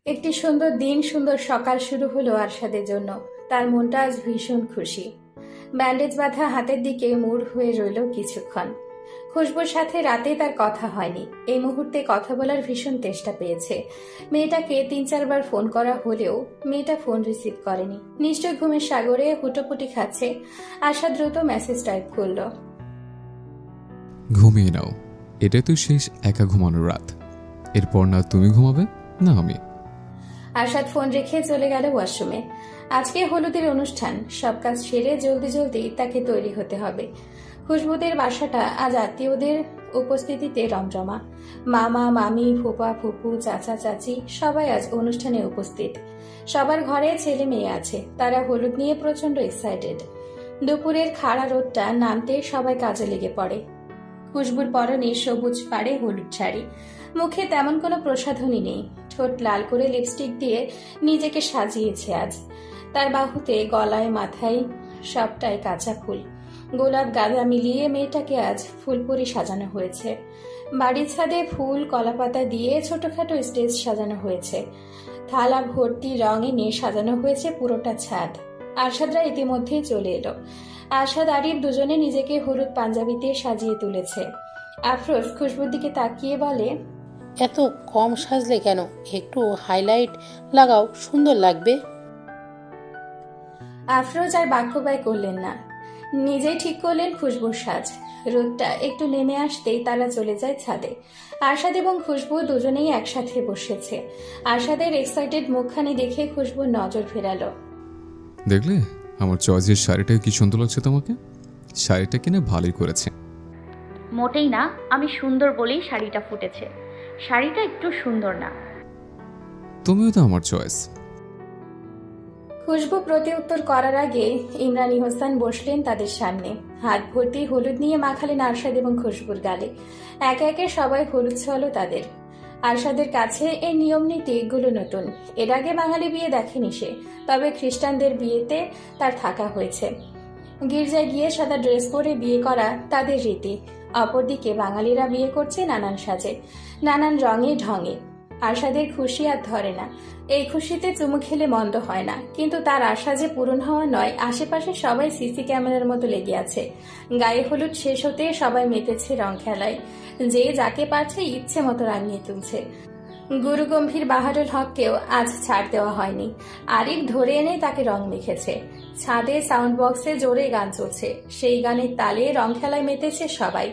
একটি সুন্দর দিন, সুন্দর সকাল শুরু হলো আরশাদের জন্য। তার মনটা আজ ভীষণ খুশি। ব্যান্ডেজ বাঁধা হাতের দিকে মুড় হয়ে রইল কিছুক্ষণ। খুশবুর সাথে রাতে তার কথা হয়নি। এই মুহূর্তে কথা বলার ভীষণ চেষ্টা পেয়েছে। মেয়েটাকে 3-4 বার ফোন করা হলেও মেয়েটা ফোন রিসিভ করেনি। নিশ্চয় ঘুমের সাগরে হুটোপুটি খাচ্ছে। আশা দ্রুত মেসেজ টাইপ করলো, ঘুমিয়ে নাও, এটাই তো শেষ একা ঘুমানোর রাত। এরপর না তুমি ঘুমাবে না আমি। আশাদ ফোন রেখে চলে গেল ওয়াশরুমে। আজকে হলুদের অনুষ্ঠান, সব কাজ সেরে জলদি জলদি তাকে তৈরি হতে হবে। খুশবুদের বাসাটা আজ আত্মীয়দের উপস্থিতিতে রমরমা। মামা মামি, ফুপা ফুপু, চাচা চাচি সবাই আজ অনুষ্ঠানে উপস্থিত। সবার ঘরে ছেলে মেয়ে আছে, তারা হলুদ নিয়ে প্রচন্ড এক্সাইটেড। দুপুরের খাড়া রোদটা নামতে সবাই কাজে লেগে পড়ে। খুশবুর পরনে সবুজ পাড়ে হলুদ শাড়ি, মুখে তেমন কোনো প্রসাধনী নেই। ঠোঁট লাল করে লিপস্টিক দিয়ে নিজেকে সাজিয়েছে আজ। তার বাহুতে, গলায়, মাথায় সবটাই কাঁচা ফুল। গোলাপ গাঁদা মিলিয়ে মেয়েটাকে আজ ফুলপুরি সাজানো হয়েছে। বাড়ির ছাদে ফুল কলাপাতা দিয়ে ছোটখাটো স্টেজ সাজানো হয়েছে। থালা ভর্তি রং এনে সাজানো হয়েছে পুরোটা ছাদ। আরশাদরা ইতিমধ্যেই চলে এলো। আরশাদ আরিফ দুজনে নিজেকে হলুদ পাঞ্জাবিতে সাজিয়ে তুলেছে। আফরোজ খুশবুর দিকে তাকিয়ে বলে, এত কম সাজলে কেন? একটু হাইলাইট লাগাও, সুন্দর লাগবে। আফরোজ আর বাক্য ব্যয় করলেন না, নিজেই ঠিক করলেন খুশবুর সাজ। রোদটা একটু নেমে আসতেই তারা চলে যায় ছাদে। আরশাদ এবং খুশবু দুজনেই একসাথে বসেছে। আরশাদের এক্সাইটেড মুখখানি দেখে খুশবুর নজর ফেরালো। দেখলে আমার চয়েসের শাড়িটা কি সুন্দর লাগছে তোমাকে? শাড়িটা কিনে ভালোই করেছে। মোটেই না, আমি সুন্দর বলেই শাড়িটা ফুটেছে। শাড়িটা একটু সুন্দর না। তুমিও তো আমার চয়েস। খুশবু প্রতি উত্তর করার আগে ইমরানি হোসেন বসলেন তাদের সামনে। হাত ভর্তি হলুদ নিয়ে মাখালেন আরশাদ এবং খুশবুর গালে। একে একে সবাই হলুদ ছোঁয়ালো তাদের। আরশাদের কাছে এই নিয়ম নীতি এগুলো নতুন। এর আগে বাঙালি বিয়ে দেখেনি সে, তবে খ্রিস্টানদের বিয়েতে তার থাকা হয়েছে। গির্জায় গিয়ে সাদা ড্রেস পরে বিয়ে করা তাদের রীতি। অপরদিকে বাঙালিরা বিয়ে করছে নানান সাজে, নানান রঙে ঢঙে। আরশাদের খুশি আর ধরে না। এই খুশিতে চুমু খেলে মন্দ হয় না, কিন্তু তার আশা যে পূরণ হওয়া নয়। আশেপাশে সবাই সিসি ক্যামেরার মতো লেগে আছে। গায়ে হলুদ শেষ হতে সবাই মেতেছে রং খেলায়। যে যাকে পারছে ইচ্ছে মতো রাঙিয়ে তুলছে। গুরু গম্ভীর বাহাদুর হককেও আজ ছাড় দেওয়া হয়নি। আরিফ ধরে এনে তাকে রং মেখেছে। ছাদে সাউন্ড বক্সে জোরে গান চলছে, সেই গানের তালে রং খেলায় মেতেছে সবাই।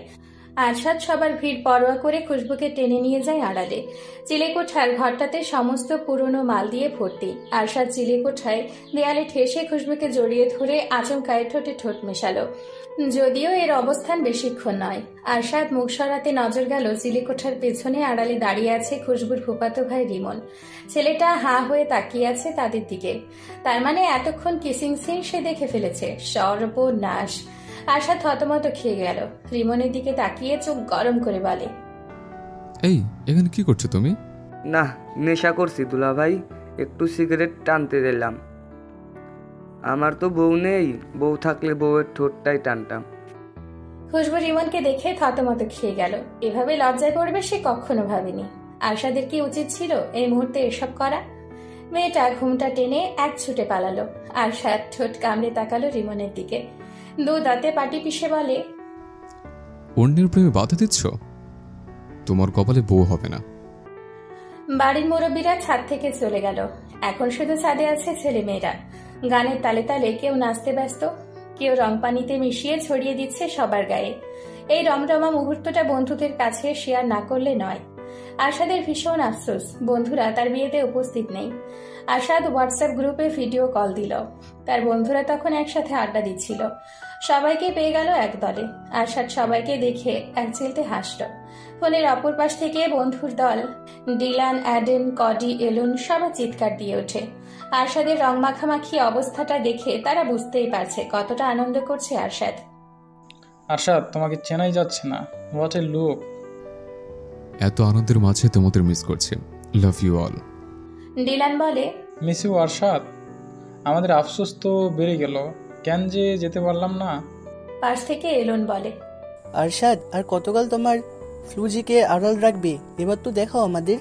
আরশাদ সবার ভিড় পরোয়া করে খুশবুকে টেনে নিয়ে যায় আড়ালে। চিলেকোঠার ঘরটাতে সমস্ত পুরনো মাল দিয়ে ভর্তি। আরশাদ চিলেকোঠায় দেয়ালে ঠেসে খুশবুকে জড়িয়ে ধরে আচমকায় ঠোঁটে ঠোঁট মেশালো। যদিও এর অবস্থান বেশিক্ষণ নয়। আরশাদ মুখ সরাতে নজর গেল চিলেকোঠার পেছনে আড়ালে দাঁড়িয়ে আছে খুশবুর ফুফাতো ভাই রিমন। ছেলেটা হাঁ হয়ে তাকিয়ে আছে তাদের দিকে। তার মানে এতক্ষণ কিসিং সিন সে দেখে ফেলেছে। সর্বনাশ! আরশাদ থতমত খেয়ে গেল। রিমনের দিকে তাকিয়ে চোখ গরম করে বলে, এই এখানে কি করছো তুমি? না, নেশা করছি দুলা ভাই, একটু সিগারেট টানতে দিলাম। আমার তো বউ নেই, বউ থাকলে বউয়ের ঠোঁটটাই টানতাম। খুশবু রিমনকে দেখে থতমত খেয়ে গেল। এভাবে লজ্জায় পড়বে সে কখনো ভাবেনি। আরশাদের কি উচিত ছিল এই মুহূর্তে এসব করা? মেয়েটা ঘুমটা টেনে এক ছুটে পালালো। আরশাদ ঠোঁট কামড়ে তাকালো রিমনের দিকে। দু দাঁতে পাটি পিষে বলে, অন্যের প্রেমে বাধা দিচ্ছ? তোমার কপালে বউ হবে না। বাড়ির মুরব্বীরা ছাদ থেকে চলে গেল। এখন শুধু ছাদে আছে ছেলে মেয়েরা। গানের তালে তালে কেউ নাচতে ব্যস্ত, কেউ রং পানিতে মিশিয়ে ছড়িয়ে দিচ্ছে সবার গায়ে। এই রমরমা মুহূর্তটা বন্ধুদের কাছে শেয়ার না করলে নয়। আরশাদের ভীষণ আফসোস, বন্ধুরা তার বিয়েতে উপস্থিত নেই। আরশাদ হোয়াটসঅ্যাপ গ্রুপে ভিডিও কল দিল। তার বন্ধুরা তখন একসাথে আড্ডা দিচ্ছিল। সবাইকে পেয়ে গেল এক দলে। আরশাদ সবাইকে দেখে এক চিলতে হাসল। ফোনের অপর পাশ থেকে বন্ধুর দল ডিলান, অ্যাডেন, কডি, এলুন সবাই চিৎকার দিয়ে ওঠে। আরশাদের রং মাখামাখি অবস্থাটা দেখে তারা বুঝতেই পারছে কতটা আনন্দ করছে আরশাদ। আরশাদ, তোমাকে চেনাই যাচ্ছে না। What a look! এত আনন্দের মাঝে তোমাদের মিস করছি। Love you all. ডিলান বলে, মিস ইউ আরশাদ। আমাদের আফসোস তো বেড়ে গেল, কেন যে যেতে পারলাম না। পাশ থেকে এলুন বলে, আরশাদ, আর কতকাল তোমার ফ্লুজিকে আড়াল রাখবে? এবার তো দেখাও আমাদের।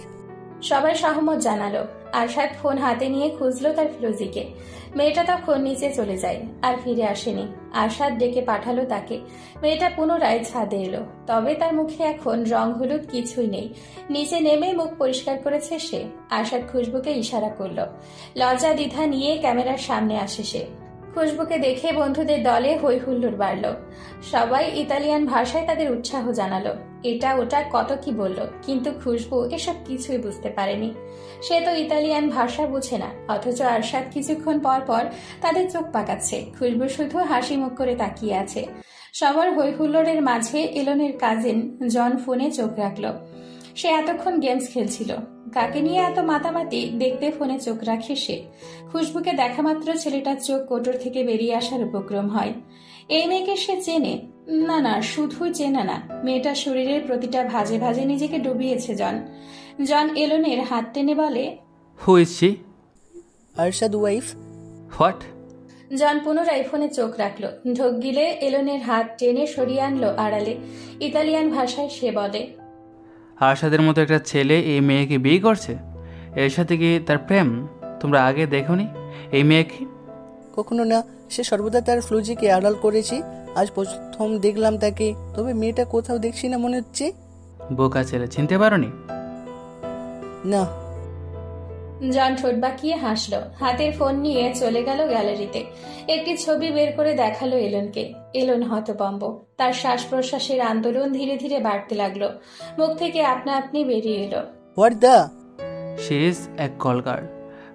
সবাই সহমত জানালো। আরশাদ ফোন হাতে নিয়ে খুঁজলো তার ফিরোজিকে। মেয়েটা তখন নিচে চলে যায়, আর ফিরে আসেনি। আরশাদ ডেকে পাঠালো তাকে। মেয়েটা পুনরায় ছাদে এলো, তবে তার মুখে এখন রং হলুদ কিছুই নেই। নিচে নেমে মুখ পরিষ্কার করেছে সে। আরশাদ খুশবুকে ইশারা করলো। লজ্জা দ্বিধা নিয়ে ক্যামেরার সামনে আসে সে। খুশবুকে দেখে বন্ধুদের দলে হই হুল্লোড় বাড়ল। সবাই ইতালিয়ান ভাষায় তাদের উৎসাহ জানালো, এটা ওটা কত কি বলল, কিন্তু খুশবু এসব কিছুই বুঝতে পারেনি। সে তো ইতালিয়ান ভাষা বুঝে না, অথচ আরশাদ কিছুক্ষণ পর পর তাদের চোখ পাকাচ্ছে। খুশবু শুধু হাসি মুখ করে তাকিয়ে আছে। সবার হই হুল্লোড়ের মাঝে এলনের কাজিন জন ফোনে চোখ রাখলো। সে এতক্ষণ গেমস খেলছিল। কাকে নিয়ে এত মাতামাতি দেখতে ফোনে চোখ রাখে সে। খুশবুকে দেখা মাত্র ছেলেটার চোখ কোটর থেকে বেরিয়ে আসার উপক্রম হয়। এই মেয়েকে সে চেনে না, না শুধু চেনা না, মেয়েটার শরীরের প্রতিটা ভাজে ভাজে নিজেকে ডুবিয়েছে জন এলনের হাত টেনে বলে, who is she? Arshad wife. What? John পুনরায় ফোনে চোখ রাখলো। ঢোক গিলে এলনের হাত টেনে সরিয়ে আনলো আড়ালে। ইতালিয়ান ভাষায় সে বলে, আরশাদের মতো একটা ছেলে এই মেয়েকে বিয়ে করছে? এর সাথে কি তার প্রেম? তোমরা আগে দেখোনি এই মেয়েকে? কখনো না, সে সর্বদা তার ফ্লুজিকে আড়াল করেছি। আজ প্রথম দেখলাম তাকে, তবে মেয়েটা কোথাও দেখছি না মনে হচ্ছে। বোকা ছেলে, চিনতে পারোনি? না। জন ঠোঁট বাঁকিয়ে হাসলো। হাতের ফোন নিয়ে চলে গেল গ্যালারিতে। একটি ছবি বের করে দেখালো এলনকে। এলন হতভম্ব। তার শ্বাস প্রশ্বাসের আন্দোলন ধীরে ধীরে বাড়তে লাগলো। মুখ থেকে আপনা আপনি বেরিয়ে এলো, হোয়াট দা? শি ইজ এক কল গার্ল।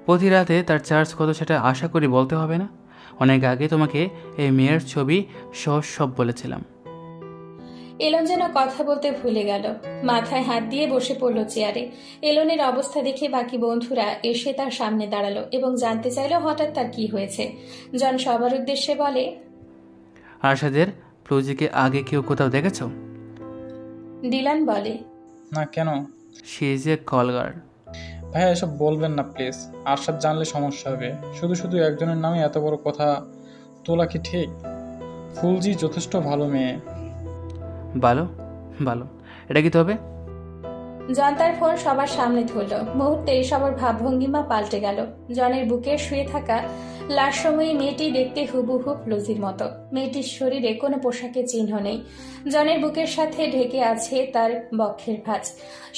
প্রতি রাতে তার চার্জ কত সেটা আশা করি বলতে হবে না। অনেক আগে তোমাকে এই মেয়ের ছবি সব বলেছিলাম। এলন যেন কথা বলতে ভুলে গেল। মাথায় হাত দিয়ে বসে পড়ল চেয়ারে। এলনের অবস্থা দেখে বাকি বন্ধুরা এসে তার সামনে দাঁড়ালো এবং জানতে চাইল হঠাৎ তার কি হয়েছে। জন সবার উদ্দেশ্যে বলে, আরশাদের ফ্লুজিকে আগে কেউ কোথাও দেখেছ? ডিলান বলে, না, কেন? She is a call girl. ভাইয়া এসব বলবেন না প্লিজ, আরশাদ জানলে সমস্যা হবে। শুধু শুধু একজনের নামে এত বড় কথা তোলা কি ঠিক? ফুলজি যথেষ্ট ভালো মেয়ে। ভালো ভালো, এটা কি তবে? জন তার ফোন সবার সামনে ধরল। মুহূর্তেই সবার ভাবভঙ্গিমা পাল্টে গেল। জনের বুকে শুয়ে থাকা লাশময়ী মেয়েটি দেখতে হুবহু ফ্লুজির মতো। মেয়েটির শরীরে কোনো পোশাকের চিহ্ন নেই। জনের বুকের সাথে ঢেকে আছে তার বক্ষের ভাঁজ।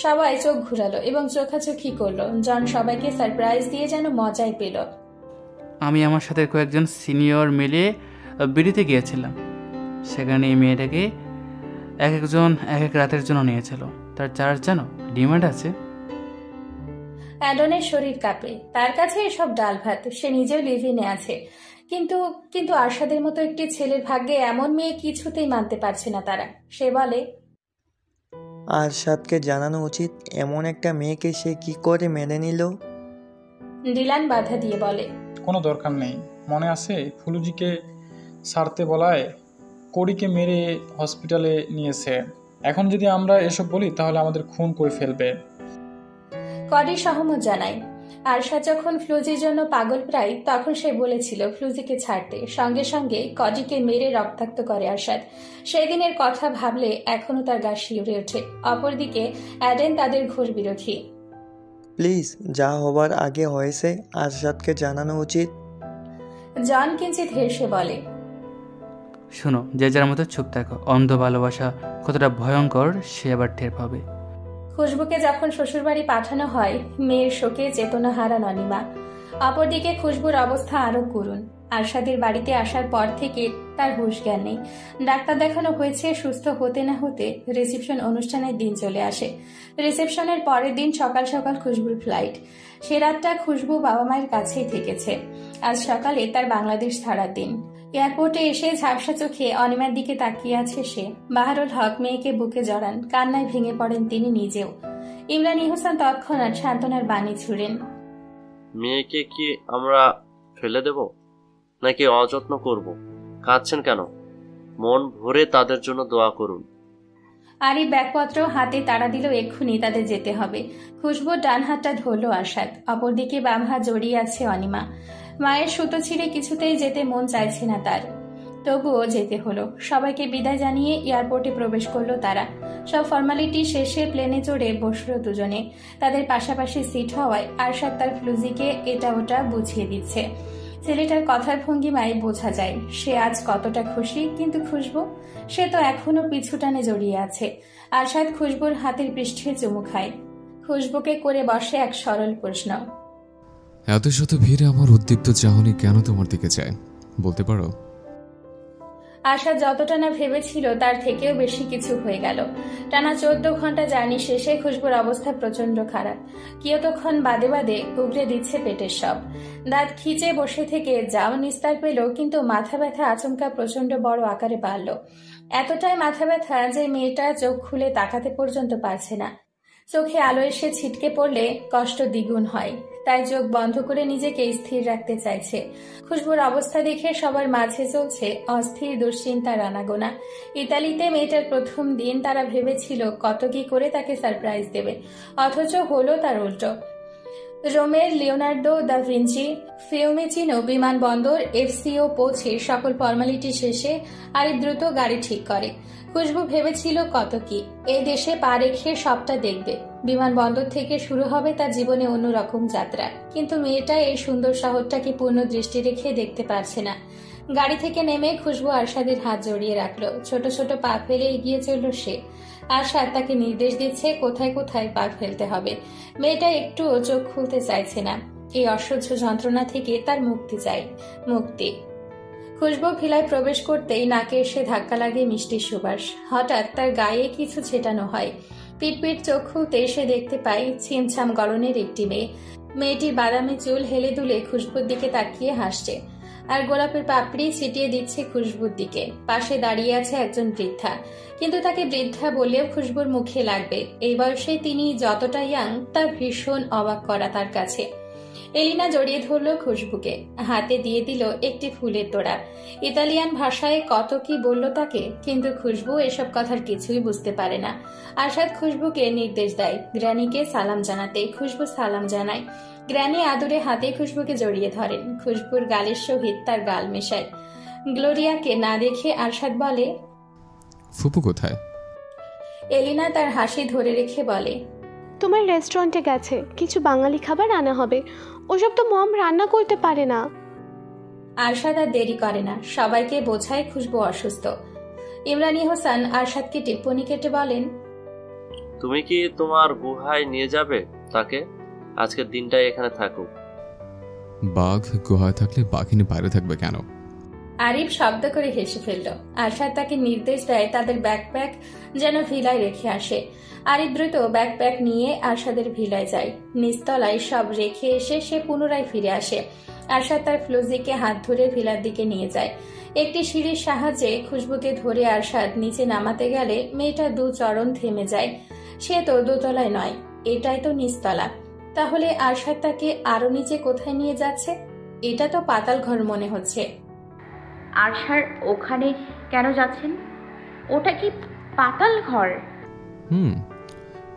সবাই চোখ ঘুরালো এবং চোখাচোখি করলো। জন সবাইকে সারপ্রাইজ দিয়ে যেন মজাই পেল। আমি আমার সাথে কয়েকজন সিনিয়র মিলে বিড়িতে গিয়েছিলাম। সেখানে এই মেয়েটাকে একজন এক এক রাতের জন্য নিয়েছিল। তার চার্জ জানো? ডিমান্ড আছে। অ্যাডনের শরীর কাঁপে। তার কাছে এসব ডাল ভাত। সে নিজেও লিভিনে আছে, কিন্তু আরশাদের মতো একটি ছেলের ভাগ্যে এমন মেয়ে কিছুতেই মানতে পারছে না তারা। সে বলে, আরশাদকে জানানো উচিত, এমন একটা মেয়েকে সে কি করে মেনে নিল। ডিলান বাধা দিয়ে বলে, কোনো দরকার নেই। মনে আছে ফুলুজিকে সারতে বলায় কড়িকে মেরে হসপিটালে নিয়েছে। এখন যদি আমরা এসব বলি তাহলে আমাদের খুন করে ফেলবে। কডি সহমত জানায়। আরশাদ যখন ফ্লুজির জন্য পাগল প্রায়, তখন সে বলেছিল ফ্লুজিকে ছাড়তে। সঙ্গে সঙ্গে কডিকে মেরে রক্তাক্ত করে আরশাদ। সেই দিনের কথা ভাবলে এখনো তার গা শিউরে ওঠে। অপরদিকে অ্যাডেন তাদের ঘোর বিরোধী। প্লিজ, যা হবার আগে হয়েছে আরশাদকে জানানো উচিত। জন কিঞ্চিত হেসে বলে, শোনো, যে যার মতো চুপ থাকো। অন্ধ ভালোবাসা কতটা ভয়ঙ্কর সে আবার টের পাবে। খুশবুকে যখন শ্বশুরবাড়ি পাঠানো হয়, মেয়ের শোকে চেতনা হারান অনিমা। অপরদিকে খুশবুর অবস্থা আরো করুণ। আরশাদের বাড়িতে আসার পর থেকে তার হুঁশ জ্ঞান নেই। ডাক্তার দেখানো হয়েছে, সুস্থ হতে না হতে রিসেপশন অনুষ্ঠানের দিন চলে আসে। রিসেপশনের পরের দিন সকাল সকাল খুশবুর ফ্লাইট। সে রাতটা খুশবু বাবা মায়ের কাছেই থেকেছে। আজ সকালে তার বাংলাদেশ ছাড়ার দিন। এয়ারপোর্টে এসে ঝাপসা চোখে অনিমার দিকে তাকিয়ে আছে সে। বাহারুল হক মেয়েকে বুকে জড়ান, কান্নায় ভেঙে পড়েন তিনি নিজেও। ইমরান ইহসান তৎক্ষণাৎ সান্ত্বনার বাণী ছুড়েন, মেয়েকে কি আমরা ফেলে দেব নাকি অযত্ন করব? কাঁদছেন কেন? মন ভরে তাদের জন্য দোয়া করুন। আরি ব্যাগপত্র হাতে তাড়া দিল এক্ষুনি তাদের যেতে হবে। খুশবুর ডান হাতটা ধরল আরশাদ, অপরদিকে বাম হাত জড়িয়ে আছে অনিমা। মায়ের সুতো ছিঁড়ে কিছুতেই যেতে মন চাইছে না তার। তবুও যেতে হলো। সবাইকে বিদায় জানিয়ে এয়ারপোর্টে প্রবেশ করলো তারা। সব ফর্মালিটি শেষে প্লেনে চড়ে বসলো দুজনে। তাদের পাশাপাশি সিট হওয়ায় আরশাদ তার ফ্লুজিকে এটা ওটা বুঝিয়ে দিচ্ছে। ছেলেটার কথার ভঙ্গিমায় বোঝা যায় সে আজ কতটা খুশি। কিন্তু খুশবু, সে তো এখনো পিছুটানে জড়িয়ে আছে। আরশাদ খুশবুর হাতের পৃষ্ঠে চুমু খায়। খুশবুকে করে বসে এক সরল প্রশ্ন। এত শত ভিড়ে আমার উদ্দীপ্ত চাহনি কেন তোমার দিকে চায় বলতে পারো? আরশাদ যতটা না ভেবেছিল তার থেকেও বেশি কিছু হয়ে গেল। টানা 14 ঘন্টা জার্নি শেষে খুশবুর অবস্থা প্রচন্ড খারাপ। কিয়তক্ষণ বাদে বাদে উগড়ে দিচ্ছে পেটের সব। দাঁত খিচে বসে থেকে যাও নিস্তার পেল, কিন্তু মাথা ব্যথা আচমকা প্রচন্ড বড় আকারে বাড়ল। এতটাই মাথা ব্যথা যে মেয়েটা চোখ খুলে তাকাতে পর্যন্ত পারছে না। চোখে আলো এসে ছিটকে পড়লে কষ্ট দ্বিগুণ হয়, তাই চোখ বন্ধ করে নিজেকে স্থির রাখতে চাইছে। খুশবুর অবস্থা দেখে সবার মাঝে চলছে অস্থির দুশ্চিন্তার আনাগোনা। ইতালিতে মেয়েটার প্রথম দিন, তারা ভেবেছিল কত কি করে তাকে সারপ্রাইজ দেবে, অথচ হলো তার উল্টো। রোমের লিওনার্দো দা ভিঞ্চি ফিউমিচিনো বিমানবন্দর এফসিও পৌঁছে সকল ফর্মালিটি শেষে আরিফ দ্রুত গাড়ি ঠিক করে। খুশবু ভেবেছিল কত কি, এই দেশে পা রেখে সবটা দেখবে। বিমানবন্দর থেকে শুরু হবে তার জীবনে অন্যরকম যাত্রা। কিন্তু মেয়েটা এই সুন্দর শহরটাকে পূর্ণ দৃষ্টি রেখে দেখতে পারছে না। গাড়ি থেকে নেমে খুশবু আরশাদের হাত জড়িয়ে রাখলো। ছোট ছোট পা ফেলে এগিয়ে চলল সে। আরশাদ তাকে নির্দেশ দিচ্ছে কোথায় কোথায় পা ফেলতে হবে। মেয়েটা একটুও চোখ খুলতে চাইছে না। এই অসহ্য যন্ত্রণা থেকে তার মুক্তি চাই, মুক্তি। খুশবু ভিলায় প্রবেশ করতেই নাকে এসে ধাক্কা লাগে মিষ্টির সুবাস। হঠাৎ তার গায়ে কিছু ছেটানো হয়। পিটপিট চোখ খুলতে সে দেখতে পায় ছিমছাম গড়নের একটি মেয়ে। মেয়েটির বাদামি চুল হেলে দুলে খুশবুর দিকে তাকিয়ে হাসছে, আর গোলাপের পাপড়ি ছিটিয়ে দিচ্ছে খুশবুর দিকে। পাশে দাঁড়িয়ে আছে একজন বৃদ্ধা, কিন্তু তাকে বৃদ্ধা বললেও খুশবুর মুখে লাগবে। এই বয়সে তিনি যতটা ইয়াং তা ভীষণ অবাক করা তার কাছে। এলিনা জড়িয়ে ধরল খুশবুকে, হাতে দিয়ে দিল একটি ফুলের তোড়া। ইতালিয়ান ভাষায় কত কি বলল তাকে, কিন্তু খুশবু এসব কথার কিছুই বুঝতে পারে না। আরশাদ খুশবুকে নির্দেশ দেয় গ্র্যানিকে সালাম জানাতে। খুশবু সালাম জানায়। গ্র্যানি আদুরে হাতে খুশবুকে জড়িয়ে ধরেন। খুশবুর গালের সহিত তার গাল মেশায়। গ্লোরিয়াকে না দেখে আরশাদ বলে, ফুপু কোথায়? এলিনা তার হাসি ধরে রেখে বলে, তোমার রেস্টুরেন্টে গেছে, কিছু বাঙালি খাবার আনা হবে। ওসব তো মম রান্না করতে পারে না। আরশাদ আর দেরি করে না, সবাইকে বোঝায় খুশবু অসুস্থ। ইমরানি হোসেন আরশাদকে টিপ্পনি কেটে বলেন, তুমি কি তোমার গুহায় নিয়ে যাবে তাকে? আজকের দিনটাই এখানে থাকুক। বাঘ গুহায় থাকলে বাঘিনী বাইরে থাকবে কেন? আরিফ শব্দ করে হেসে ফেলল। আরশাদ তাকে নির্দেশ দেয় তাদের ব্যাকপ্যাক যেন ভিলায় রেখে আসে। আরিফ দ্রুত ব্যাকপ্যাক নিয়ে আরশাদের ভিলায় যায়। নিচতলায় সব রেখে এসে সে পুনরায় ফিরে আসে। আরশাদ তার ফ্লুজিকে হাত ধরে ভিলার দিকে নিয়ে যায়। একটি সিঁড়ির সাহায্যে খুশবুকে ধরে আরশাদ নিচে নামাতে গেলে মেয়েটা দু চরণ থেমে যায়। সে তো দোতলায় নয়, এটাই তো নিচতলা। তাহলে আরশাদ তাকে আরো নিচে কোথায় নিয়ে যাচ্ছে? এটা তো পাতাল ঘর মনে হচ্ছে। আরশাদ ওখানে কেন যাচ্ছেন? ওটা কি পাতাল ঘর?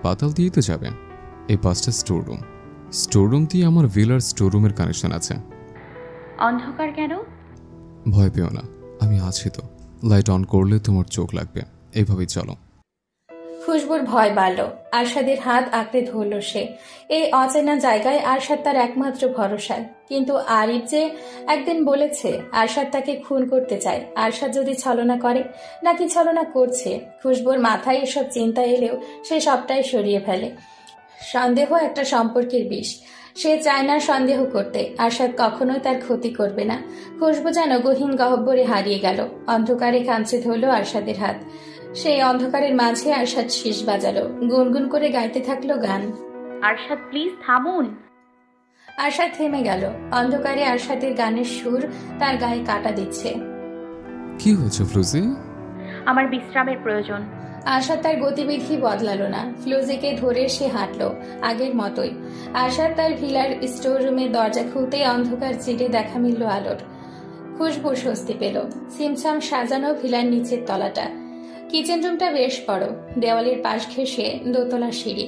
পাতাল দিয়েই তো যাবে। এই পাঁচটা স্টোর রুম দিয়ে আমার ভিলার স্টোর রুমের কানেকশন আছে। অন্ধকার কেন? ভয় পেও না, আমি আছি তো। লাইট অন করলে তোমার চোখ লাগবে। এইভাবেই চলো। খুশবুর ভয় বাড়ল। আরশাদের হাত আঁকড়ে ধরল সে। এই অচেনা জায়গায় আরশাদ তার একমাত্র ভরসা। কিন্তু আরিফ যে একদিন বলেছে আরশাদ তাকে খুন করতে চায়। আরশাদ যদি ছলনা করে, নাকি ছলনা করছে? খুশবুর মাথায় এসব চিন্তা এলেও সে সবটাই সরিয়ে ফেলে। সন্দেহ একটা সম্পর্কের বিষ। সে চায় না সন্দেহ করতে। আরশাদ কখনোই তার ক্ষতি করবে না। খুশবু যেন গহীন গহ্বরে হারিয়ে গেল। অন্ধকারে কাঁচে ধরল আরশাদের হাত। সেই অন্ধকারের মাঝে আরশাদ শীষ বাজালো, গুনগুন করে গাইতে থাকলো গান। আরশাদ প্লিজ থামুন। আরশাদ থেমে গেল। অন্ধকারে আরশাদের গানের সুর তার গায়ে কাটা দিচ্ছে। কি হয়েছে ফ্লুজি? আমার বিশ্রামের প্রয়োজন। আরশাদ তার গতিবিধি বদলালো না। ফ্লুজিকে ধরে সে হাঁটলো আগের মতোই। আরশাদ তার ভিলার স্টোর রুমের দরজা খুলতেই অন্ধকার চিরে দেখা মিলল আলোর। খুশবু স্বস্তি পেল। ছিমছাম সাজানো ভিলার নিচের তলাটা। কিচেন রুমটা বেশ বড়, দেওয়ালের পাশ ঘেঁষে দোতলা সিঁড়ি।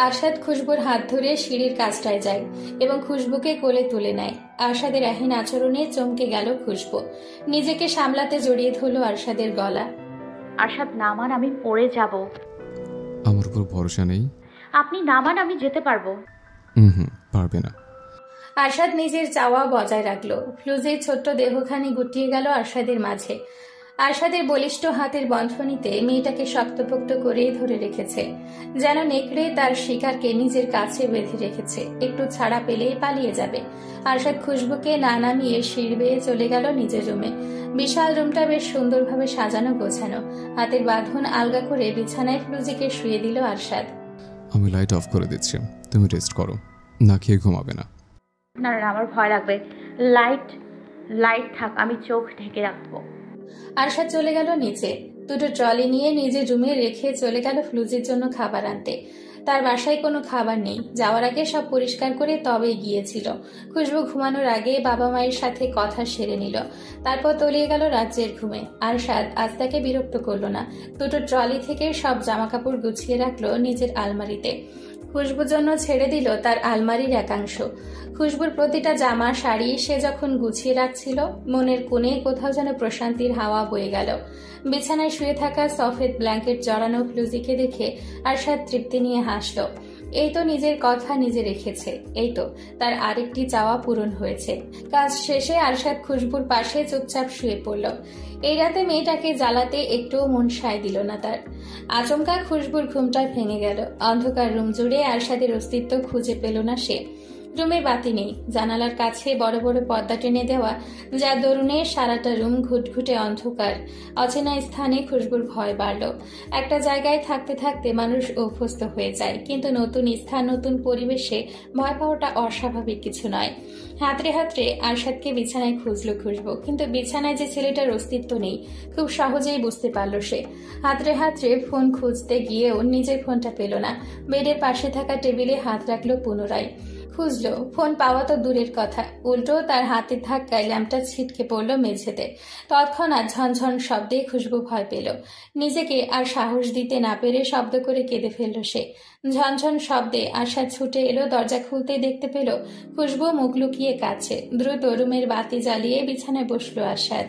আরশাদ খুশবুর হাত ধরে সিঁড়ির কাছটায় যায় এবং খুশবুকে কোলে তুলে নেয়। আরশাদের এহেন আচরণে চমকে গেল খুশবু। নিজেকে সামলাতে জড়িয়ে ধরল আরশাদের গলা। আরশাদ নামান, আমি পড়ে যাব। আমার উপর ভরসা নেই? আপনি নামান, আমি যেতে পারবো। হুম, পারবে না। আরশাদ নিজের চাওয়া বজায় রাখল। ফ্লুজির ছোট্ট দেহখানি গুটিয়ে গেল আরশাদের মাঝে। আরশাদের বলিষ্ঠ হাতের বন্ধনীতে মেয়েটাকে শক্তপোক্ত করে ধরে রেখেছে, যেন নেকড়ে তার শিকারকে নিজের কাছে বেঁধে রেখেছে, একটু ছাড়া পেলেই পালিয়ে যাবে। আরশাদ খুশবুকে না নামিয়ে সিঁড়ি বেয়ে চলে গেল নিজের রুমে। বিশাল রুমটা বেশ সুন্দরভাবে সাজানো গোছানো। হাতের বাঁধন আলগা করে বিছানায় ফ্লুজিকে শুয়ে দিল আরশাদ। আমি লাইট অফ করে দিচ্ছি, তুমি রেস্ট করো, না খেয়ে ঘুমাবে না। না না, আমার ভয় লাগবে। লাইট থাক, আমি চোখ ঢেকে রাখবো। আরশাদ চলে গেল নিচে। দুটো ট্রলি নিয়ে নিজের রুমে রেখে চলে গেল ফ্লুজির জন্য খাবার আনতে। তার বাসায় কোনো খাবার নেই। যাওয়ার আগে সব পরিষ্কার করে তবেই গিয়েছিল। খুশবু ঘুমানোর আগে বাবা মায়ের সাথে কথা সেরে নিল, তারপর তলিয়ে গেল রাজ্যের ঘুমে। আরশাদ আজ তাকে বিরক্ত করলো না। দুটো ট্রলি থেকে সব জামাকাপড় গুছিয়ে রাখলো নিজের আলমারিতে। খুশবুর জন্য ছেড়ে দিল তার আলমারির একাংশ। খুশবুর প্রতিটা জামা শাড়ি সে যখন গুছিয়ে রাখছিল, মনের কোণে কোথাও যেন প্রশান্তির হাওয়া বয়ে গেল। বিছানায় শুয়ে থাকা সফেদ ব্ল্যাঙ্কেট জড়ানো ফ্লুজিকে দেখে আরশাদ তৃপ্তি নিয়ে হাসল। এই তো নিজের কথা নিজে রেখেছে, এই তো তার আরেকটি চাওয়া পূরণ হয়েছে। কাজ শেষে আরশাদ খুশবুর পাশে চুপচাপ শুয়ে পড়ল। এই রাতে মেয়েটাকে জ্বালাতে একটুও মন সায় দিল না তার। আচমকা খুশবুর ঘুমটা ভেঙে গেল। অন্ধকার রুম জুড়ে আরশাদের অস্তিত্ব খুঁজে পেল না সে। রুমে বাতি নেই, জানালার কাছে বড় বড় পর্দা টেনে দেওয়া, যার দরুনে সারাটা রুম ঘুটঘুটে অন্ধকার। অচেনা স্থানে খুশবুর ভয় বাড়ল। একটা জায়গায় থাকতে থাকতে মানুষ অভ্যস্ত হয়ে যায়, কিন্তু নতুন স্থান, নতুন পরিবেশে ভয় পাওয়াটা অস্বাভাবিক কিছু নয়। হাতড়ে হাতড়ে আরশাদকে বিছানায় খুঁজল খুশবু, কিন্তু বিছানায় যে ছেলেটার অস্তিত্ব নেই খুব সহজেই বুঝতে পারল সে। হাতড়ে হাতড়ে ফোন খুঁজতে গিয়েও নিজের ফোনটা পেল না। বেডের পাশে থাকা টেবিলে হাত রাখলো পুনরায়। খুঁজলো, ফোন পাওয়া তো দূরের কথা, উল্টো তার হাতের ধাক্কায় ল্যাম্পটা ছিটকে পড়ল মেঝেতে। তৎক্ষণাৎ ঝনঝন শব্দে খুশবু ভয় পেল। নিজেকে আর সাহস দিতে না পেরে শব্দ করে কেঁদে ফেলল সে। ঝনঝন শব্দে আরশাদ ছুটে এলো। দরজা খুলতেই দেখতে পেল খুশবু মুখ লুকিয়ে কাঁদছে। দ্রুত রুমের বাতি জ্বালিয়ে বিছানায় বসলো আরশাদ।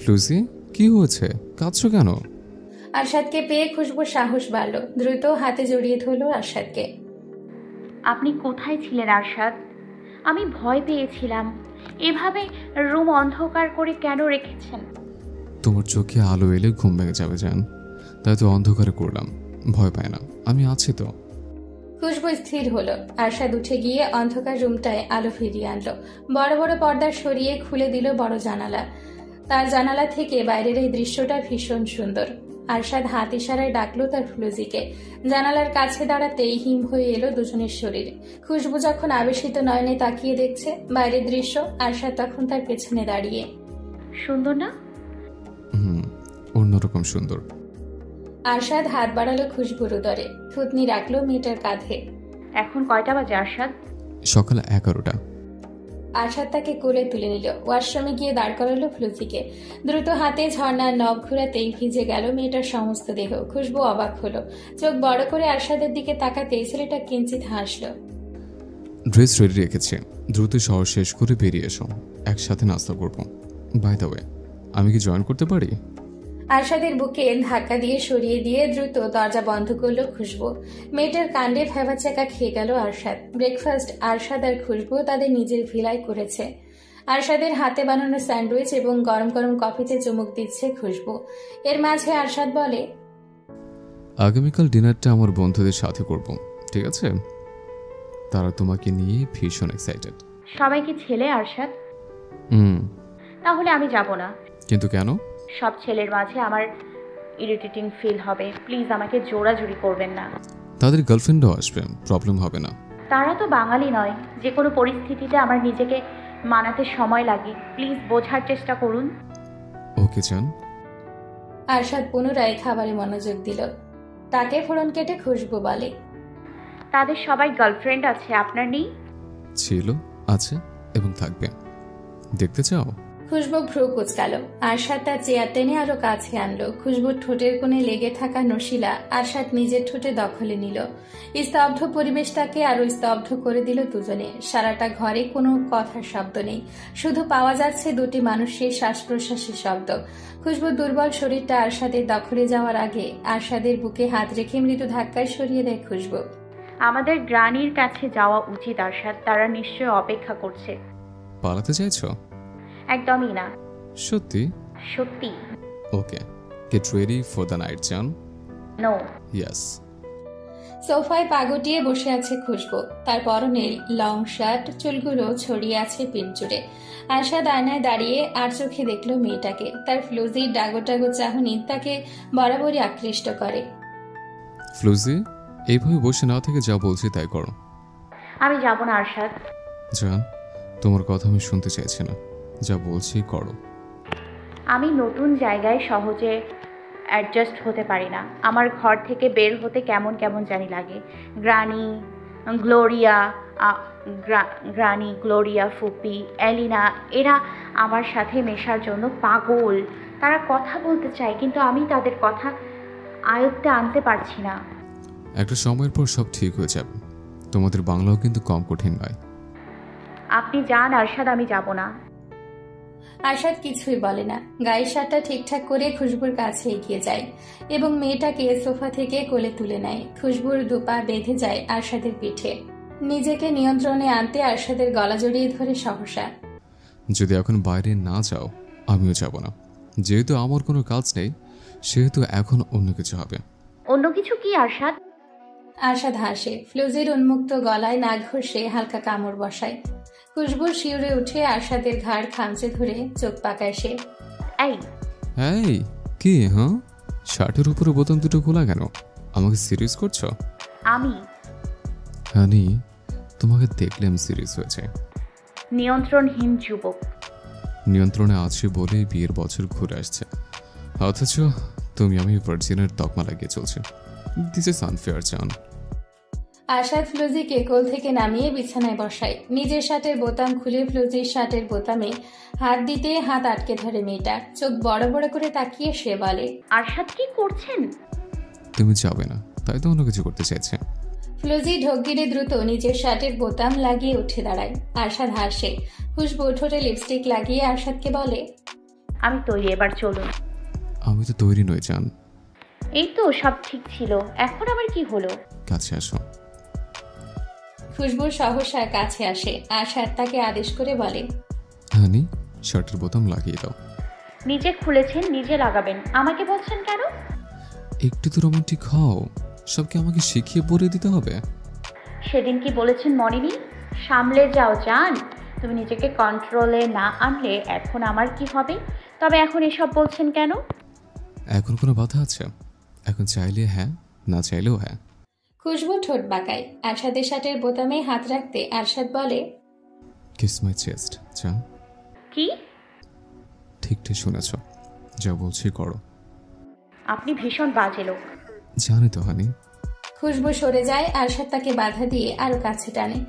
ফ্লুজি, কি হয়েছে? কাঁদছো কেন? আরশাদকে পেয়ে খুশবুর সাহস বাড়ল। দ্রুত হাতে জড়িয়ে ধরল আরশাদকে। আপনি কোথায় ছিলেন আরশাদ? আমি ভয় পেয়েছিলাম। এভাবে রুম অন্ধকার করে কেন রেখেছেন? তোমার চোখে আলো এলে ঘুম ভেঙে যাবে জান, তাই তো অন্ধকারে করলাম। ভয় পায় না, আমি আছি তো। খুশবু স্থির হলো। আরশাদ উঠে গিয়ে অন্ধকার রুমটায় আলো ফিরিয়ে আনলো। বড় বড় পর্দা সরিয়ে খুলে দিল বড় জানালা। তার জানালা থেকে বাইরের এই দৃশ্যটা ভীষণ সুন্দর। আরশাদ হাত ইশারায় ডাকলো তার ফ্লুজিকে। জানালার কাছে দাঁড়াতেই হিম হয়ে এলো দুজনের শরীরে। খুশবু যখন আবেশিত নয়নে তাকিয়ে দেখছে বাইরের দৃশ্য, আরশাদ তখন তার পেছনে দাঁড়িয়ে। সুন্দর না? অন্যরকম সুন্দর। আরশাদ হাত বাড়ালো খুশবুর উদরে, থুতনি রাখলো মেয়েটার কাঁধে। এখন কয়টা বাজে আরশাদ? সকাল 11টা। আরশাদ তাকে কোলে তুলে নিল। ওয়াশরুমে গিয়ে দাঁড় করালো ফ্লুজিকে। দ্রুত হাতে ঝর্ণার নখ ঘুরাতেই ভিজে গেল মেয়েটার সমস্ত দেহ। খুশবু অবাক হলো। চোখ বড় করে আরশাদের দিকে তাকাতেই ছেলেটা কিঞ্চিত হাসলো। ড্রেস রেডি রেখেছি, দ্রুত শহর শেষ করে বেরিয়ে এসো, একসাথে নাস্তা করবো। বাই দ্য ওয়ে, আমি কি জয়েন করতে পারি? আরশাদের বুকে ধাক্কা দিয়ে সরিয়ে দিয়ে দ্রুত দরজা বন্ধ করলো খুশবু। মেয়েটার কাণ্ডে ফেভাচাকা খেয়ে গেল আরশাদ। ব্রেকফাস্ট আরশাদ আর খুশবু তাদের নিজের ভিলায় করেছে। আরশাদের হাতে বানানো স্যান্ডউইচ এবং গরম গরম কফিতে চুমুক দিচ্ছে খুশবু। এর মাঝে আরশাদ বলে, আগামীকাল ডিনারটা আমার বন্ধুদের সাথে করব, ঠিক আছে? তারা তোমাকে নিয়ে ভীষণ এক্সাইটেড। সবাই কি ছেলে আরশাদ? তাহলে আমি যাব না। কিন্তু কেন? সব ছেলের মাঝে আমার ইরিটেটিং ফিল হবে। প্লিজ আমাকে জোরাজুরি করবেন না। তাদের গার্লফ্রেন্ডও আসবে, প্রবলেম হবে না। তারা তো বাঙালি নয়। যে কোনো পরিস্থিতিতে আমার নিজেকে মানাতে সময় লাগে। প্লিজ বোঝার চেষ্টা করুন। ওকে চান। আরশাদ পুনরায় খাবারে মনোযোগ দিল। তাকে ফোড়ন কেটে খুশবু বলে, তাদের সবাই গার্লফ্রেন্ড আছে, আপনার নেই? ছিল, আছে এবং থাকবে। দেখতে চাও? খুশবু ভ্রু কুচকালো। আরশাদ তার চেয়ার টেনে আরো কাছে আনলো। খুশবুর ঠোঁটের কোণে লেগে থাকা নশিলা আরশাদ নিজের ঠোঁটে দখলে নিল। স্তব্ধ পরিবেশটাকে আরো স্তব্ধ করে দিল দুজনে। সারাটা ঘরে কোনো কথার শব্দ নেই, শুধু পাওয়া যাচ্ছে দুটি মানুষের শ্বাস প্রশ্বাসের শব্দ। খুশবুর দুর্বল শরীরটা আরশাদের দখলে যাওয়ার আগে আরশাদের বুকে হাত রেখে মৃদু ধাক্কায় সরিয়ে দেয় খুশবু। আমাদের গ্রানির কাছে যাওয়া উচিত আরশাদ, তারা নিশ্চয় অপেক্ষা করছে। পালাতে চাইছো? একদমই না। সত্যি? সত্যি। Okay, get ready for the night জান। নো। ইয়েস। সোফায় পা গুটিয়ে বসে আছে খুশবু। তার পরনে লং শার্ট, চুলগুলো ছড়িয়ে আছে পিঠ জুড়ে। আরশাদ আয়নায় দাঁড়িয়ে আর চোখে দেখলো মেয়েটাকে। তার ফ্লুজির ডাগো ডাগো চাহনি তাকে বরাবরই আকৃষ্ট করে। ফ্লুজি, এইভাবে বসে না থেকে যা বলছি তাই করো। আমি যাব না আরশাদ। জান, তোমার কথা আমি শুনতে চাইছি না, যা বলছি করো। আমি নতুন জায়গায় সহজে অ্যাডজাস্ট হতে পারি না। আমার ঘর থেকে বের হতে কেমন কেমন জানি লাগে। গ্রানি, গ্লোরিয়া, ফুপি, এলিনা এরা আমার সাথে মেশার জন্য পাগল। তারা কথা বলতে চায়, কিন্তু আমি তাদের কথা আয়ত্তে আনতে পারছি না। একটা সময়ের পর সব ঠিক হয়ে যাবে। তোমাদের বাংলাও কিন্তু কম কঠিন নয়। আপনি যান আরশাদ, আমি যাব না। আরশাদ কিছুই বলে না। গায়ের শার্টটা ঠিকঠাক করে খুশবুর কাছে এগিয়ে যায় এবং মেয়েটাকে সোফা থেকে কোলে তুলে নেয়। খুশবুর দুপা বেঁধে যায় আরশাদের পিঠে। নিজেকে নিয়ন্ত্রণে আনতে আরশাদের গলা জড়িয়ে ধরে সহসা। যদি এখন বাইরে না যাও আমিও যাব না। যেহেতু আমার কোনো কাজ নেই, সেহেতু এখন অন্য কিছু হবে। অন্য কিছু কি আরশাদ? আরশাদ হাসে। ফ্লুজির উন্মুক্ত গলায় নাক ঘষে হালকা কামড় বসায়। খুশবুর শিউরে উঠে আরশাদের ঘাড় খামচে ধরে চোখ পাকায় সে। এই কি? হ্যাঁ, শার্টের উপরে বোতাম দুটো খোলা কেন? আমাকে সিরিয়াস করছো? আমি হানি, তোমাকে দেখলে আমি সিরিয়াস হয়েছে। নিয়ন্ত্রণহীন যুবক। নিয়ন্ত্রণে আছে বলেই বিয়ের বছর ঘুরে আসছে, অথচ তুমি আমি ভার্জিনের তকমা লাগিয়ে চলছে। দিস ইজ আনফেয়ার জান। আরশাদ ফ্লুজিকে কোল থেকে নামিয়ে বিছানায় বসায়। নিজের শার্টের বোতাম খুলে ফ্লুজির শার্টের বোতামে হাত দিতে হাত আটকে ধরে মেয়েটা। চোখ বড় বড় করে তাকিয়ে সে বলে, আরশাদ কি করছেন? তুমি যাবে না, তাই তো অন্য কিছু করতে চাইছে। ফ্লুজি ঢোক গিরে দ্রুত নিজের শার্টের বোতাম লাগিয়ে উঠে দাঁড়ায়। আরশাদ হাসে। খুশবু ঠোঁটে লিপস্টিক লাগিয়ে আরশাদকে বলে, আমি তৈরি, এবার চলুন। আমি তো তৈরি নই জান। এই তো সব ঠিক ছিল, এখন আবার কি হলো? কাছে আসো। খুশবুর সহসা কাছে আসে। আরশাদ তাকে আদেশ করে বলে, হানি, শার্টের বোতাম লাগিয়ে দাও। নিজে খুলেছেন, নিজে লাগাবেন, আমাকে বলছেন কেন? একটু তো রোমান্টিক হও। সবকে আমাকে শিখিয়ে পড়ে দিতে হবে? সেদিন কি বলেছেন মনে নেই? সামলে যাও জান। তুমি নিজেকে কন্ট্রোলে না আনলে এখন আমার কি হবে? তবে এখন এসব বলছেন কেন? এখন কোনো বাধা আছে? এখন চাইলে হ্যাঁ, না চাইলেও হ্যাঁ। খুশবু ঠোঁট বাঁকায়। আরশাদের শার্টের বোতামে হাত রাখতে আরশাদ বলে, কিস মাই চেস্ট জান। কি? ঠিকঠাক শুনেছ, যা বলছি করো। আপনি ভীষণ বাজে লোক। জানি তো হানি। খুশবু সরে যায়। আরশাদ তাকে বাধা দিয়ে আরো কাছে টানে।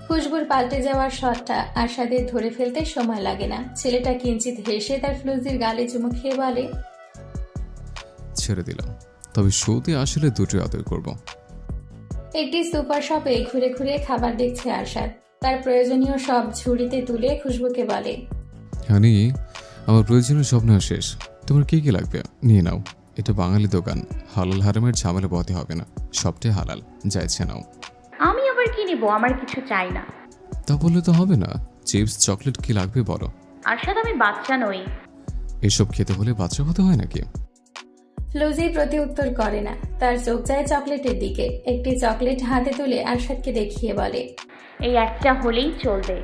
খুশবুর পাল্টে যাওয়ার শটটা আরশাদের ধরে ফেলতে সময় লাগে না। ছেলেটা কিঞ্চিত হেসে তার ফ্লুজির গালে চুমু খেয়ে বলে, ছেড়ে দিলাম, তবে শোতে আসলে দুটোই আদর করব। একটি সুপার শপে ঘুরে ঘুরে খাবার দেখছে আরশাদ। তার প্রয়োজনীয় সব ঝুড়িতে তুলে খুশবুকে বলে, হানি, আমার প্রয়োজনীয় সব নেওয়া শেষ। তোমার কি কি লাগবে নিয়ে নাও। এটা বাঙালি দোকান, হালাল হারামের ঝামেলা বতে হবে না, সবটাই হালাল, যা ইচ্ছে নাও। আমি আবার কি নিব? আমার কিছু চাই না। তা বললে তো হবে না। চিপস, চকলেট কি লাগবে বলো। আরশাদ, আমি বাচ্চা নই। এসব খেতে হলে বাচ্চা হতে হয় নাকি? ফ্লুজি প্রতি উত্তর করে না। তার চোখ যায় চকলেটের দিকে। একটি চকলেট হাতে তুলে আরশাদকে দেখিয়ে বলে, এই একটা হলেই চলবে।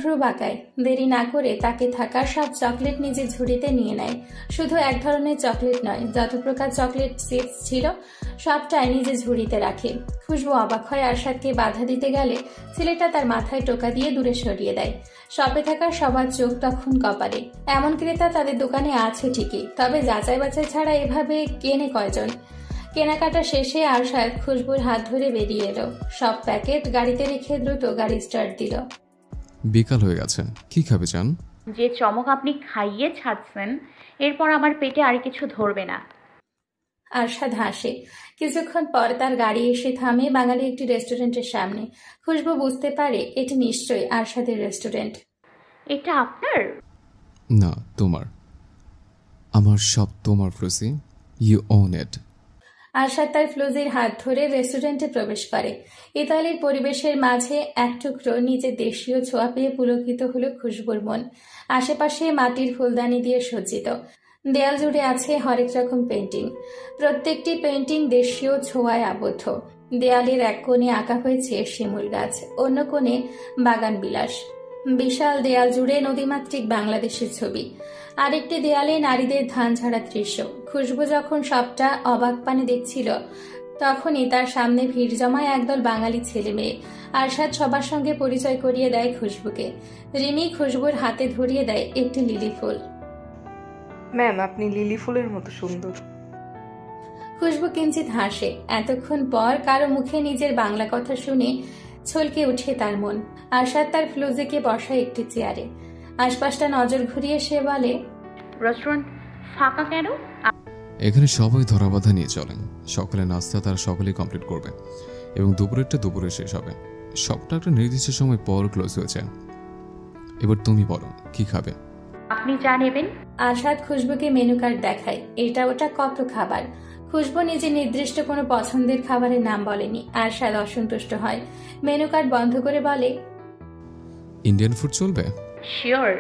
ভ্রু বাঁকায়। দেরি না করে তাকে থাকা সব চকলেট নিজের ঝুড়িতে নিয়ে নেয়। শুধু এক ধরনের চকলেট নয়, যত প্রকার চকলেট চিপস ছিল সবটাই নিজের ঝুড়িতে রাখে। খুশবু অবাক হয়। আরশাদকে বাধা দিতে গেলে ছেলেটা তার মাথায় টোকা দিয়ে দূরে সরিয়ে দেয়। শপে থাকা সবার চোখ তখন কপালে। এমন ক্রেতা তাদের দোকানে আছে ঠিকই, তবে যাচাই বাছাই ছাড়া এভাবে কেনে কয়জন? কেনাকাটা শেষে আরশাদ খুশবুর হাত ধরে বেরিয়ে এলো। সব প্যাকেট গাড়িতে রেখে দ্রুত গাড়ি স্টার্ট দিল। বিকাল হয়ে গেছে, কি খাবে চান? যে চমক আপনি খাইয়ে ছাড়ছেন, এরপর আমার পেটে আর কিছু ধরবে না। আরশাদ হাসে। কিছুক্ষণ পর তার গাড়ি এসে থামে বাঙালি একটি রেস্টুরেন্টের সামনে। খুশবু বুঝতে পারে এটি নিশ্চয়ই আরশাদের রেস্টুরেন্ট। এটা আপনার? না, তোমার। আমার সব তোমার ফ্লুসি, ইউ ওন ইট। আরশাদ তার ফ্লুজির হাত ধরে রেস্টুরেন্টে প্রবেশ করে। ইতালির পরিবেশের মাঝে এক টুকরো নিজের দেশীয় ছোঁয়া পেয়ে পুলকিত হলো খুশবুর মন। আশেপাশে মাটির ফুলদানি দিয়ে সজ্জিত, দেয়াল জুড়ে আছে হরেক রকম পেন্টিং। প্রত্যেকটি পেন্টিং দেশীয় ছোঁয়ায় আবদ্ধ। দেয়ালের এক কোণে আঁকা হয়েছে শিমুল গাছ, অন্য কোণে বাগান বিলাস। বিশাল দেয়াল জুড়ে নদীমাতৃক বাংলাদেশের ছবি। আরেকটি দেয়ালে নারীদের ধান ঝাড়া দৃশ্য। খুশবু যখন সবটা অবাক পানে দেখছিল, তখনই তার সামনে ভিড় জমায় একদল বাঙালি ছেলে মেয়ে। আরশাদ সবার সঙ্গে পরিচয় করিয়ে দেয় খুশবুকে। রিমি খুশবুর হাতে ধরিয়ে দেয় একটি লিলি ফুল। ম্যাম, আপনি লিলি ফুলের মতো সুন্দর। খুশবু কিঞ্চিত হাসে। এতক্ষণ পর কারো মুখে নিজের বাংলা কথা শুনে ছলকে উঠে তার মন। আরশাদ তার ফ্লুজিকে বসায় একটি চেয়ারে। আশপাশটা নজর ঘুরিয়ে সে বলে, রেস্টুরেন্ট ফাঁকা কেন? এখানে সবাই ধরাবাধা নিয়ে চলেন। সকালে নাস্তা তারা সকলেই কমপ্লিট করবে এবং দুপুরেরটা দুপুরে শেষ হবে। সবটা একটা নির্দিষ্ট সময় পর ক্লোজ হয়েছে। এবার তুমি বলো কি খাবে? আপনি যা নেবেন। আরশাদ খুশবুকে মেনু কার্ড দেখায়। এটা ওটা কত খাবার। খুশবু নিজের নির্দিষ্ট কোনো পছন্দের খাবারের নাম বলেনি। আরশাদ অসন্তুষ্ট হয়। মেনু কার্ড বন্ধ করে বলে, ইন্ডিয়ান ফুড চলবে? শিওর।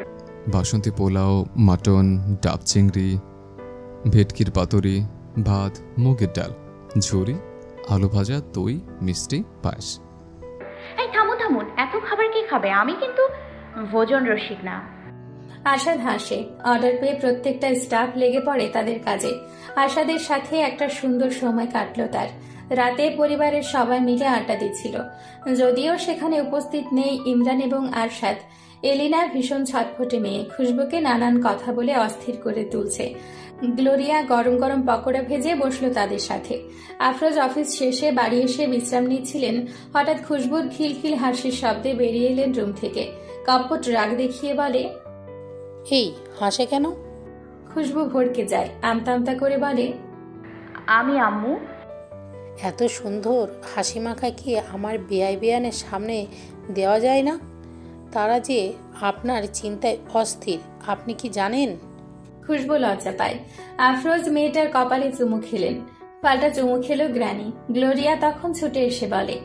বাসন্তী পোলাও, মাটন, ডাব চিংড়ি, ভেটকির পাতুরি, ভাত, মুগের ডাল, ঝুরি, আলু ভাজা, দই, মিষ্টি, পায়েস। এই থামুন থামুন, এত খাবার কে খাবে? আমি কিন্তু ভোজন রসিক না। আরশাদ হাসে। অর্ডার পেয়ে প্রত্যেকটা স্টাফ লেগে পড়ে তাদের কাজে। আরশাদের সাথে একটা সুন্দর সময় কাটলো তার। রাতে পরিবারের সবাই মিলে আড্ডা দিচ্ছিল। যদিও সেখানে উপস্থিত নেই ইমরান এবং আরশাদ, এলিনা ভীষণ ছটফটে মেয়ে। খুশবুকে নানান কথা বলে অস্থির করে তুলছে। গ্লোরিয়া গরম গরম পকোড়া ভেজে বসলো তাদের সাথে। আফরোজ অফিস শেষে বাড়ি এসে বিশ্রাম নিচ্ছিলেন। হঠাৎ খুশবুর খিলখিল হাসির শব্দে বেরিয়ে এলেন রুম থেকে। কপট রাগ দেখিয়ে বলে, এই হাসে কেন? খুশবু ভড়কে যায়। আমতা আমতা করে বলে, আমি আম্মু। এত সুন্দর হাসি মাখা কি আমার বেয়াই বেয়ানের সামনে দেওয়া যায় না? তারা যে আপনার চিন্তায় অস্থির, আপনি কি জানেন? খুশবু লজ্জা পায়। আফরোজ মেয়েটার কপালে চুমু খেলেন। পাল্টা চুমু খেল গ্র্যানি। গ্লোরিয়া তখন ছুটে এসে বলে,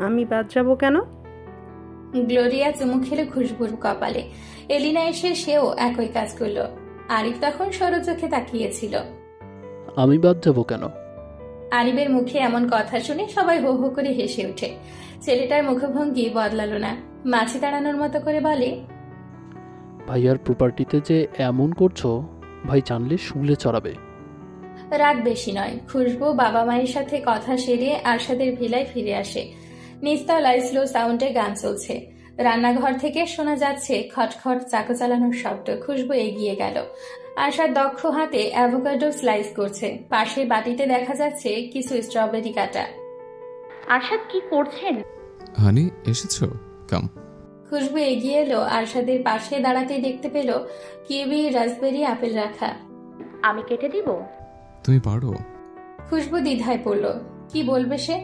আমি বাদ যাবো কেন? গ্লোরিয়া চুমু খেল খুশবুর কপালে। এলিনা এসে সেও একই কাজ করলো। আরিফ তখন সরু চোখে তাকিয়েছিল। আমি বাদ যাবো কেন? আরিফের মুখে এমন কথা শুনে সবাই হো হো করে হেসে ওঠে। ছেলেটার মুখভঙ্গি বদলালো না। মাছি তাড়ানোর মতো করে বলে, ভাইয়ার প্রপার্টিতে যে এমন করছো, ভাই জানলে শুনলে চড়াবে। রাত বেশি নয়। খুশবু বাবা মায়ের সাথে কথা সেরে আরশাদের ভিলায় ফিরে আসে। নিচতলায় স্লো সাউন্ডে গান চলছে। রান্নাঘর থেকে শোনা যাচ্ছে খটখট চাকু চালানোর শব্দ। খুশবু এগিয়ে গেল। আরশাদ দক্ষ হাতে অ্যাভোকাডো স্লাইস করছে। পাশে বাটিতে দেখা যাচ্ছে কিছু স্ট্রবেরি কাটা। আরশাদ কি করছেন? হানি, এসেছো? কাম। খুশবু এগিয়ে এলো। আরশাদের পাশে দাঁড়াতে দেখতে পেল কিউবি, রাসবেরি, আপেল রাখা। আমি কেটে দিব? তুমি পারো। খুশবু দ্বিধায় পড়ল। কি বলবে সে?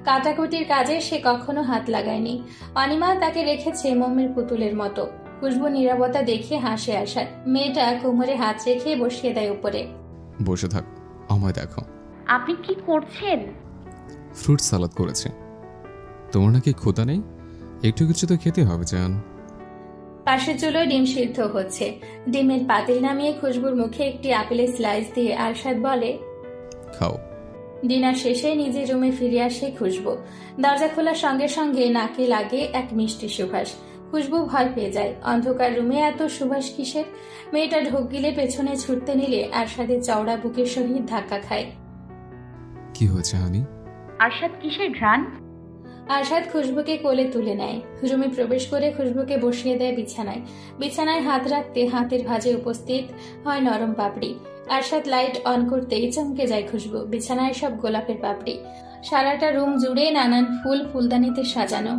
কাটাকুটির কাজে সে কখনো হাত লাগায়নি। অনিমা তাকে রেখেছে মোমের পুতুলের মতো। খুশবু নীরবতা দেখে হাসে আরশাদ। মেয়েটা কোমরে হাত রেখে বসিয়ে দেয় উপরে। বসে থাক, আমায় দেখো। আপনি কি করছেন? ফ্রুট সালাদ করেছে। তোমার নাকি ক্ষুধা নেই? একটু কিছু তো খেতে হবে জান। পাশে চুলোয় ডিম সিদ্ধ হচ্ছে। ডিমের পাতিল নামিয়ে খুশবুর মুখে একটি আপেলের স্লাইস দিয়ে আরশাদ বলে, খাও। ডিনার শেষে নিজের রুমে ফিরে আসে খুশবু। দরজা খোলার সঙ্গে সঙ্গে নাকে লাগে এক মিষ্টি সুবাস। খুশবু ভয় পেয়ে যায়। অন্ধকার রুমে এত সুবাস কিসের? মেয়েটা ঢোক গিলে পেছনে ছুটতে নিলে আরশাদের চওড়া বুকের সহিত ধাক্কা খায়। কি হয়েছে হানি? আরশাদ কিসের ঘ্রাণ? আরশাদ খুশবুকে কোলে তুলে নেয়। রুমে প্রবেশ করে খুশবুকে বসিয়ে দেয় বিছানায়। বিছানায় হাত রাখতে হাতের ভাঁজে উপস্থিত হয় নরম পাপড়ি। আরশাদ লাইট অন করতেই চমকে যায় খুশবু। বিছানায় সব গোলাপের পাপড়ি। সারাটা রুম জুড়ে নানান ফুল ফুলদানিতে সাজানো।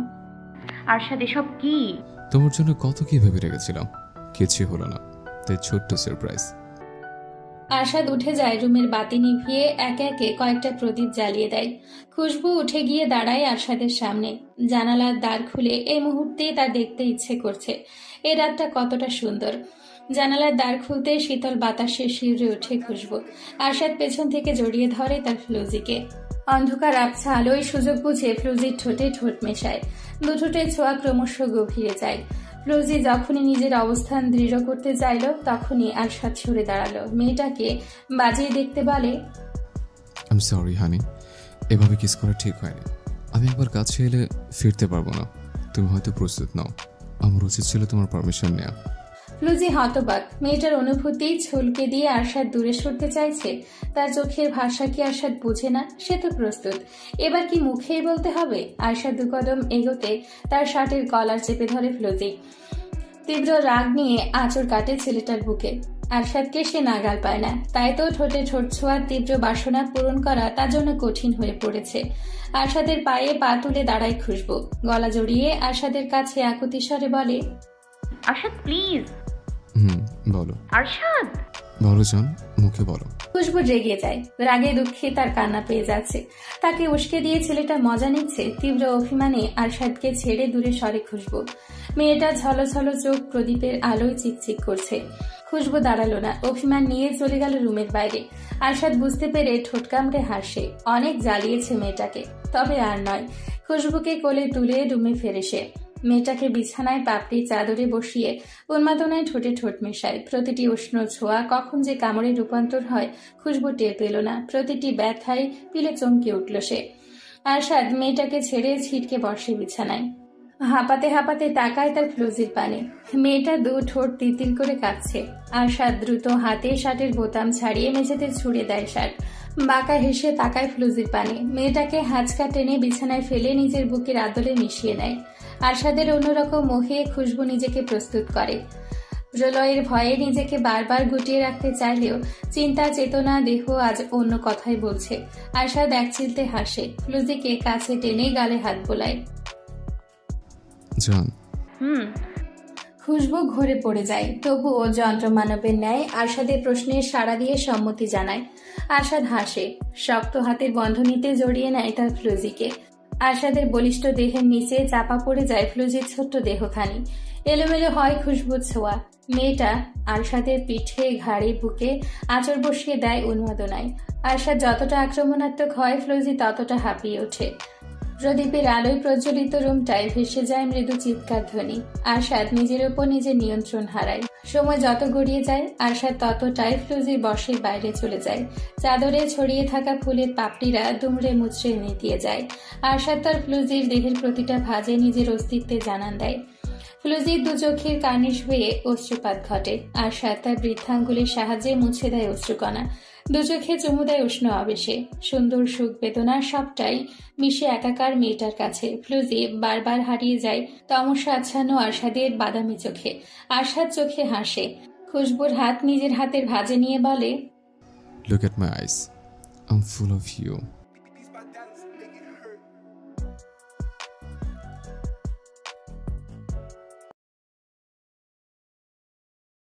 আরশাদ এসব কি? তোমার জন্য কত কি ভেবে রেখেছিলাম, কিছুই হলো না, তাই ছোট্ট সারপ্রাইজ। আরশাদ উঠে যায়, রুমের বাতি নিভিয়ে একে একে কয়েকটা প্রদীপ জ্বালিয়ে দেয়। খুশবু উঠে গিয়ে দাঁড়ায় আরশাদের সামনে। জানালার দ্বার খুলে এই মুহূর্তে তার দেখতে ইচ্ছে করছে এই রাতটা কতটা সুন্দর। জানালার দ্বার খুলতে শীতল বাতাসে শিউরে ওঠে খুশবু। আরশাদ পেছন থেকে জড়িয়ে ধরে তার ফ্লুজিকে। অন্ধকার আবছা আলোয় সুযোগ বুঝে ফ্লুজির ঠোঁটে ঠোঁট মেশায়। দুঠোঁটের ছোঁয়া ক্রমশ গভীরে যায়। ফ্লুজি যখনই নিজের অবস্থান দৃঢ় করতে চাইল তখনই আরশাদ সরে দাঁড়ালো। মেয়েটাকে বাজিয়ে দেখতে বলে, আই এম সরি হানি, এভাবে কিস করা ঠিক হয়নি। আমি একবার কাছে এলে ফিরতে পারবো না। তুমি হয়তো প্রস্তুত নাও, আমার উচিত ছিল তোমার পারমিশন নেওয়া। ফ্লুজি হতবাক। মেয়েটার অনুভূতি ছলকে দিয়ে আরশাদ দূরে সরতে চাইছে। তার চোখের ভাষা কি আরশাদ বুঝে না? সে তো প্রস্তুত, এবার কি মুখেই বলতে হবে? আরশাদ দুকদম এগোতে তার শার্টের কলার চেপে ধরে ফ্লুজি। তীব্র রাগ নিয়ে আঁচড় কাটে ছেলেটার বুকে। আরশাদকে সে নাগাল পায় না, তাই তো ঠোঁটে ঠোঁট ছোঁয়ার তীব্র বাসনা পূরণ করা তার জন্য কঠিন হয়ে পড়েছে। আরশাদের পায়ে পা তুলে দাঁড়ায় খুশবু। গলা জড়িয়ে আরশাদের কাছে আকুতি স্বরে বলে, আরশাদ প্লিজ। বলো। আরশাদ বলো জান, মুখে বলো। খুশবু রেগে যায়। রাগে দুঃখে তার কান্না পেয়ে যাচ্ছে। তাকে উস্কে দিয়ে ছেলেটা মজা নিচ্ছে। তীব্র অভিমানে আরশাদকে ছেড়ে দূরে সরে খুশবু। মেয়েটা ঝলঝল চোখ প্রদীপের আলোয় চিকচিক করছে। খুশবু দাঁড়ালো না, অভিমান নিয়ে চলে গেল রুমের বাইরে। আরশাদ বুঝতে পেরে ঠোঁট কামড়ে হাসে। অনেক জ্বালিয়েছে মেয়েটাকে, তবে আর নয়। খুশবুকে কোলে তুলে রুমে ফেরে সে। মেয়েটাকে বিছানায় পাপড়ি চাদরে বসিয়ে উন্মাদনায় ঠোঁটে ঠোঁট মেশায়। প্রতিটি উষ্ণ ছোঁয়া কখন যে কামড়ে রূপান্তর হয় খুশবু টের পেল না। প্রতিটি ব্যথায় পিলে চমকে উঠল সে। আরশাদ মেয়েটাকে ছেড়ে ছিটকে বসে বিছানায়। হাঁপাতে হাঁপাতে তাকায় তার ফ্লুজির পানে। মেয়েটা দু ঠোঁট তিতিল করে কাঁদছে। আরশাদ দ্রুত হাতে শার্টের বোতাম ছাড়িয়ে মেঝেতে ছুঁড়ে দেয় শার্ট। বাঁকা হেসে তাকায় ফ্লুজির পানে। মেয়েটাকে হাঁচকা টেনে বিছানায় ফেলে নিজের বুকের আদলে মিশিয়ে নেয়। আরশাদের অন্যরকম মোহে খুশবু নিজেকে প্রস্তুত করে। প্রলয়ের ভয়ে নিজেকে বারবার গুটিয়ে রাখতে চাইলেও চিন্তা চেতনা দেহ আজ অন্য কথাই বলছে। আরশাদ একচিলতে হাসে। ফ্লুজিকে কাছে টেনে গালে হাত বোলায়। জান। খুশবু ঘরে পড়ে যায়, তবুও যন্ত্রমানবের ন্যায় আরশাদের প্রশ্নে সাড়া দিয়ে সম্মতি জানায়। আরশাদ হাসে, শক্ত হাতের বন্ধনীতে জড়িয়ে নেয় তার ফ্লুজিকে। আরশাদের বলিষ্ঠ দেহের নিচে চাপা পড়ে যায় ফ্লুজির ছোট্ট দেহখানি। এলোমেলো হয় খুশবুর ছোঁয়া। মেয়েটা আরশাদের পিঠে ঘাড়ে বুকে আঁচড় বসিয়ে দেয় উন্মাদনায়। আরশাদ যতটা আক্রমণাত্মক হয় ফ্লুজি ততটা হাঁপিয়ে ওঠে। প্রদীপের আলোয় প্রজ্বলিত রুমটায় ভেসে যায় মৃদু চিৎকার ধ্বনি। আরশাদ নিজের উপর নিজের নিয়ন্ত্রণ হারায়। সময় যত গড়িয়ে যায় আরশাদ ততটাই ফ্লুজির বশের বাইরে চলে যায়। চাদরে ছড়িয়ে থাকা ফুলের পাপড়িরা দুমড়ে মুচড়ে নেতিয়ে যায়। আরশাদ তার ফ্লুজির দেহের প্রতিটা ভাঁজে নিজের অস্তিত্বে জানান দেয়। ফ্লুজির দু চোখের কার্নিশ হয়ে অশ্রুপাত ঘটে। আরশাদ তার বৃদ্ধাঙ্গুলির সাহায্যে মুছে দেয় অশ্রুকণা। দু চোখে চুমু দেয় উষ্ণ আবেশে। সুন্দর সুখ বেদনা সবটাই মিশে একাকার মেয়েটার কাছে। ফ্লুজি বারবার হারিয়ে যায় তমসা আচ্ছন্ন আরশাদের বাদামি চোখে। আরশাদ চোখে হাসে। খুশবুর হাত নিজের হাতের ভাঁজে নিয়ে বলে, Look at my eyes. I'm full of you.